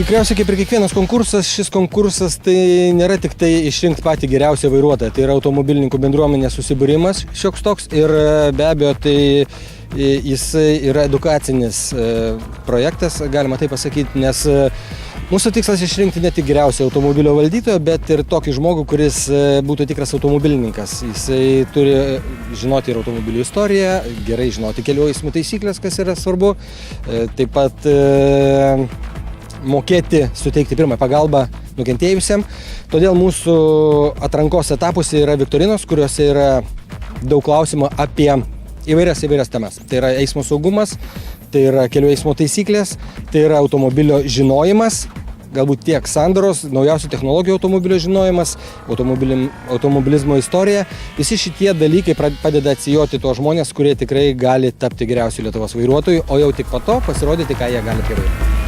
Tikriausiai kaip ir kiekvienas konkursas, šis konkursas tai nėra tik tai išrinkti patį geriausią vairuotoją, tai yra automobilininkų bendruomenės susibūrimas šioks toks ir be abejo tai jis yra edukacinis projektas, galima taip pasakyti, nes mūsų tikslas išrinkti ne tik geriausią automobilio valdytoją, bet ir tokį žmogų, kuris būtų tikras automobilininkas. Jisai turi žinoti ir automobilių istoriją, gerai žinoti kelių eismų taisyklės, kas yra svarbu, taip pat mokėti suteikti pirmą pagalbą nukentėjusiam. Todėl mūsų atrankos etapuose yra viktorinos, kuriuose yra daug klausimų apie įvairias temas. Tai yra eismo saugumas, tai yra kelių eismo taisyklės, tai yra automobilio žinojimas, galbūt tiek sandaros, naujausių technologijų automobilio žinojimas, automobilizmo istorija. Visi šitie dalykai padeda atsijoti tuos žmonės, kurie tikrai gali tapti geriausių Lietuvos vairuotojų, o jau tik po to pasirodyti, ką jie gali prie vairo.